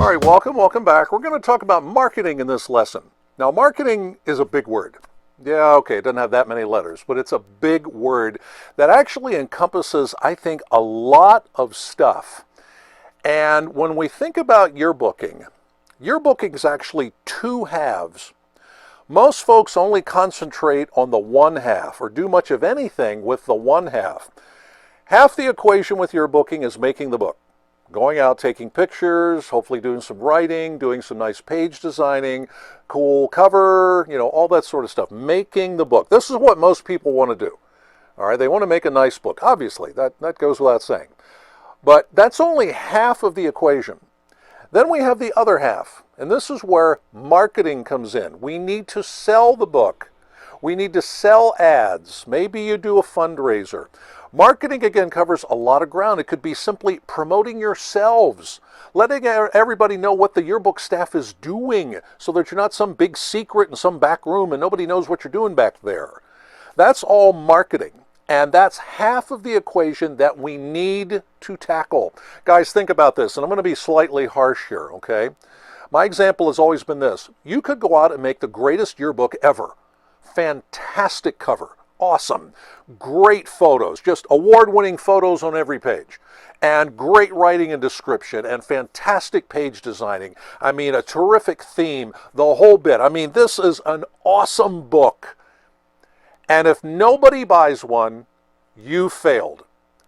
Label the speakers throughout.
Speaker 1: All right, welcome back. We're going to talk about marketing in this lesson. Now, marketing is a big word. Yeah, okay, it doesn't have that many letters, but it's a big word that actually encompasses, I think, a lot of stuff. And when we think about yearbooking is actually two halves. Most folks only concentrate on the one half or do much of anything with the one half. Half the equation with yearbooking is making the book. Going out, taking pictures, hopefully doing some writing, doing some nice page designing, cool cover, all that sort of stuff. Making the book. This is what most people want to do. All right, they want to make a nice book. Obviously, that goes without saying. But that's only half of the equation. Then we have the other half, and this is where marketing comes in. We need to sell the book. We need to sell ads. Maybe you do a fundraiser. Marketing, again, covers a lot of ground. It could be simply promoting yourselves, letting everybody know what the yearbook staff is doing so that you're not some big secret in some back room and nobody knows what you're doing back there. That's all marketing. And that's half of the equation that we need to tackle. Guys, think about this, and I'm going to be slightly harsh here, okay? My example has always been this. You could go out and make the greatest yearbook ever. Fantastic cover. Awesome. Great photos. Just award-winning photos on every page. And great writing and description and fantastic page designing. I mean, a terrific theme, the whole bit. I mean, this is an awesome book. And if nobody buys one, you failed.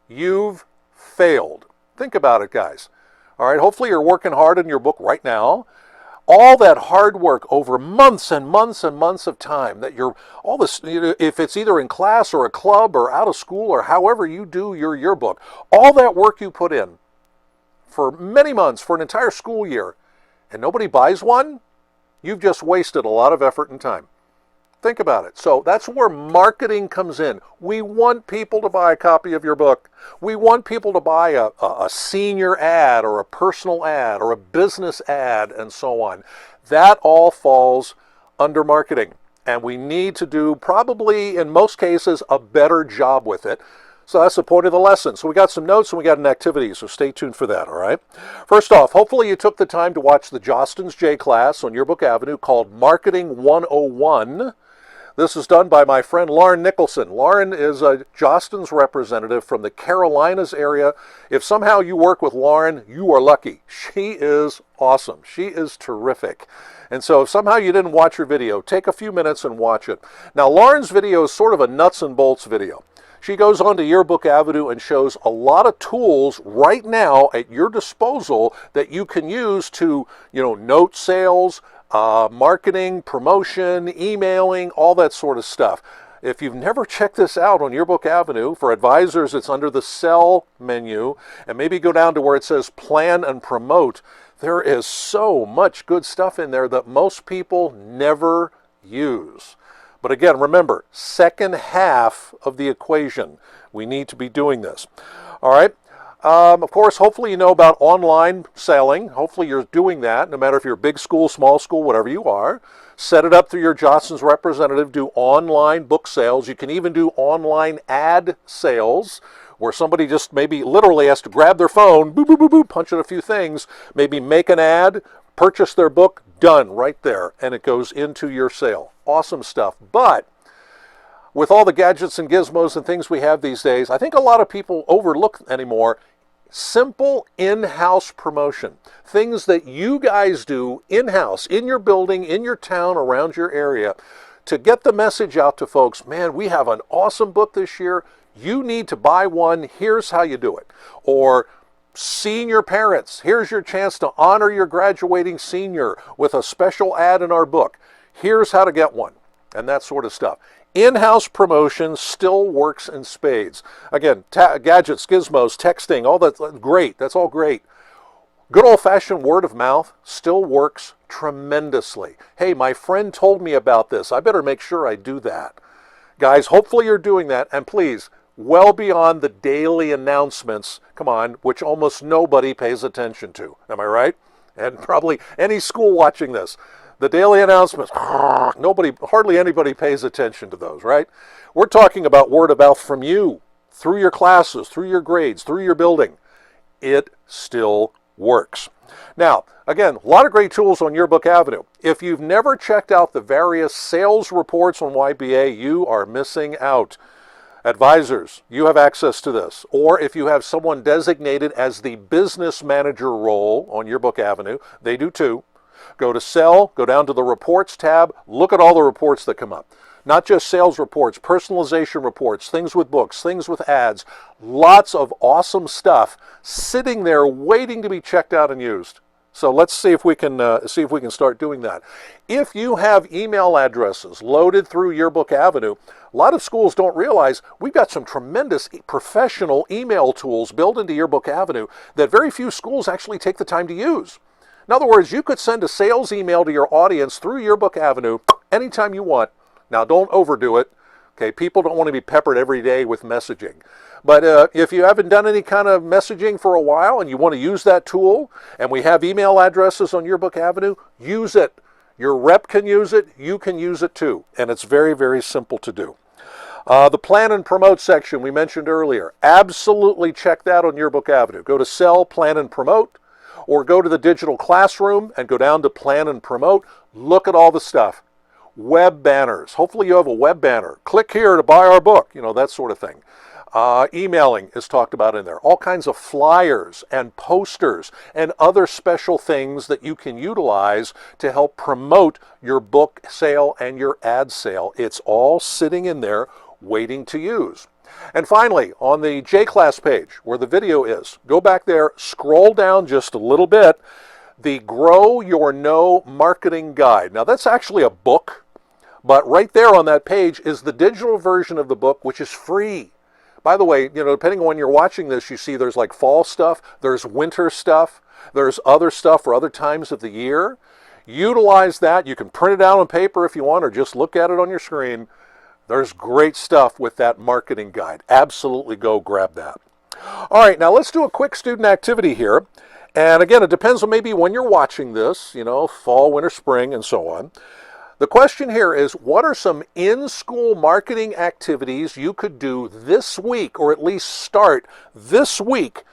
Speaker 1: You've failed. Think about it, guys. All right, hopefully you're working hard on your book right now. All that hard work over months and months and months of time that if it's either in class or a club or out of school or however you do your yearbook, all that work you put in for many months, for an entire school year, and nobody buys one, you've just wasted a lot of effort and time. Think about it. So that's where marketing comes in. We want people to buy a copy of your book. We want people to buy a senior ad or a personal ad or a business ad and so on. That all falls under marketing. And we need to do probably, in most cases, a better job with it. So that's the point of the lesson. So we got some notes and we got an activity, so stay tuned for that, all right? First off, hopefully you took the time to watch the Jostens J-class on Yearbook Avenue called Marketing 101. This is done by my friend Lauren Nicholson. Lauren is a Jostens representative from the Carolinas area. If somehow you work with Lauren, you are lucky. She is awesome. She is terrific. And so if somehow you didn't watch her video, take a few minutes and watch it. Now, Lauren's video is sort of a nuts and bolts video. She goes on to Yearbook Avenue and shows a lot of tools right now at your disposal that you can use to, note sales, marketing, promotion, emailing, all that sort of stuff. If you've never checked this out on Yearbook Avenue, for advisors, it's under the Sell menu, and maybe go down to where it says Plan and Promote. There is so much good stuff in there that most people never use. But again, remember, second half of the equation. We need to be doing this. All right. Of course, hopefully you know about online selling. Hopefully you're doing that, no matter if you're a big school, small school, whatever you are. Set it up through your Jostens representative. Do online book sales. You can even do online ad sales, where somebody just maybe literally has to grab their phone, boop, boop, boop, boop, punch in a few things, maybe make an ad, purchase their book, done right there, and it goes into your sale. Awesome stuff. But with all the gadgets and gizmos and things we have these days, I think a lot of people overlook anymore simple in-house promotion. Things that you guys do in-house, in your building, in your town, around your area, to get the message out to folks. Man, we have an awesome book this year. You need to buy one. Here's how you do it. Or senior parents, here's your chance to honor your graduating senior with a special ad in our book. Here's how to get one, and that sort of stuff. In-house promotion still works in spades. Again, gadgets, gizmos, texting, all that's great. That's all great. Good old-fashioned word of mouth still works tremendously. Hey, my friend told me about this. I better make sure I do that. Guys, hopefully you're doing that. And please, well beyond the daily announcements, come on, which almost nobody pays attention to. Am I right? And probably any school watching this. The daily announcements, hardly anybody pays attention to those, right? We're talking about word of mouth from you, through your classes, through your grades, through your building. It still works. Now, again, a lot of great tools on Yearbook Avenue. If you've never checked out the various sales reports on YBA, you are missing out. Advisors, you have access to this. Or if you have someone designated as the business manager role on Yearbook Avenue, they do too. Go to Sell, go down to the Reports tab, look at all the reports that come up. Not just sales reports, personalization reports, things with books, things with ads, lots of awesome stuff sitting there waiting to be checked out and used. So let's see if we can start doing that. If you have email addresses loaded through Yearbook Avenue, a lot of schools don't realize we've got some tremendous professional email tools built into Yearbook Avenue that very few schools actually take the time to use. In other words, you could send a sales email to your audience through Yearbook Avenue anytime you want. Now, don't overdo it. Okay, people don't want to be peppered every day with messaging. But if you haven't done any kind of messaging for a while and you want to use that tool, and we have email addresses on Yearbook Avenue, use it. Your rep can use it. You can use it too. And it's very, very simple to do. The Plan and Promote section we mentioned earlier. Absolutely check that on Yearbook Avenue. Go to Sell, Plan and Promote, or go to the Digital Classroom and go down to Plan and Promote. Look at all the stuff. Web banners. Hopefully you have a web banner. Click here to buy our book. You know, that sort of thing. Emailing is talked about in there. All kinds of flyers and posters and other special things that you can utilize to help promote your book sale and your ad sale. It's all sitting in there waiting to use. And finally, on the J-class page where the video is, go back there, scroll down just a little bit, the Grow Your Know Marketing Guide. Now that's actually a book, but right there on that page is the digital version of the book, which is free. By the way, you know, depending on when you're watching this, you see there's like fall stuff, there's winter stuff, there's other stuff for other times of the year. Utilize that. You can print it out on paper if you want, or just look at it on your screen. There's great stuff with that marketing guide. Absolutely go grab that. All right, now let's do a quick student activity here. And again, it depends on maybe when you're watching this, you know, fall, winter, spring, and so on. The question here is, what are some in-school marketing activities you could do this week, or at least start this week,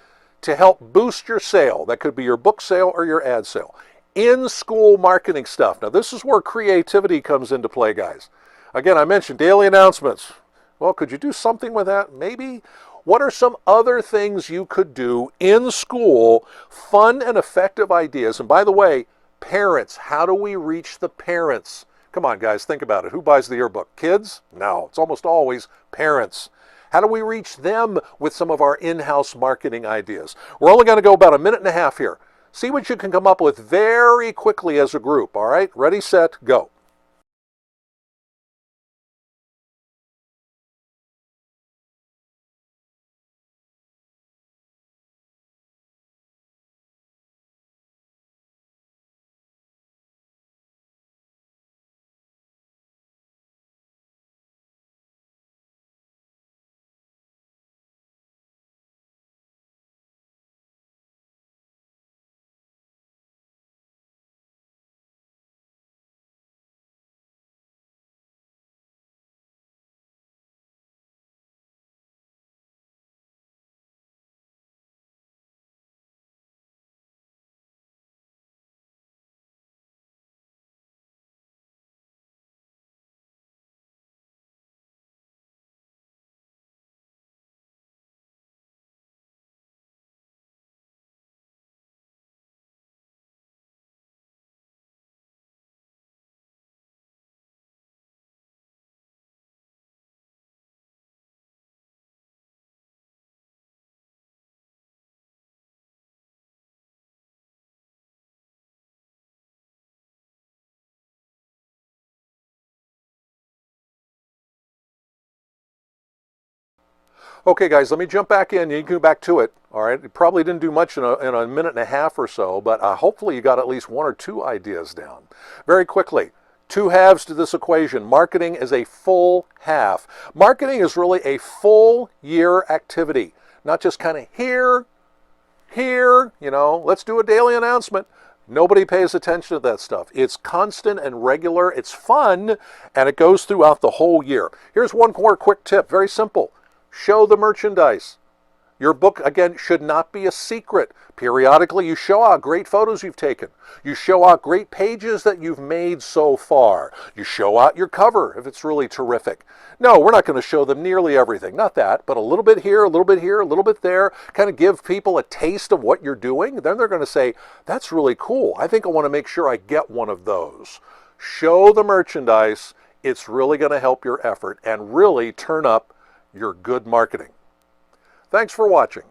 Speaker 1: to help boost your sale? That could be your book sale or your ad sale. In-school marketing stuff. Now, this is where creativity comes into play, guys. Again, I mentioned daily announcements. Well, could you do something with that? Maybe. What are some other things you could do in school? Fun and effective ideas. And by the way, parents, how do we reach the parents? Come on, guys, think about it. Who buys the yearbook? Kids? No, it's almost always parents. How do we reach them with some of our in-house marketing ideas? We're only going to go about a minute and a half here. See what you can come up with very quickly as a group, all right? Ready, set, go. Okay, guys, let me jump back in. You can go back to it. All right, you probably didn't do much in a minute and a half or so, but hopefully you got at least one or two ideas down. Very quickly, two halves to this equation. Marketing is a full half. Marketing is really a full year activity, not just kind of here, you know, let's do a daily announcement. Nobody pays attention to that stuff. It's constant and regular. It's fun, and it goes throughout the whole year. Here's one more quick tip, very simple. Show the merchandise. Your book, again, should not be a secret. Periodically, you show out great photos you've taken. You show out great pages that you've made so far. You show out your cover if it's really terrific. No, we're not going to show them nearly everything. Not that, but a little bit here, a little bit here, a little bit there. Kind of give people a taste of what you're doing. Then they're going to say, that's really cool. I think I want to make sure I get one of those. Show the merchandise. It's really going to help your effort and really turn up your good marketing. Thanks for watching.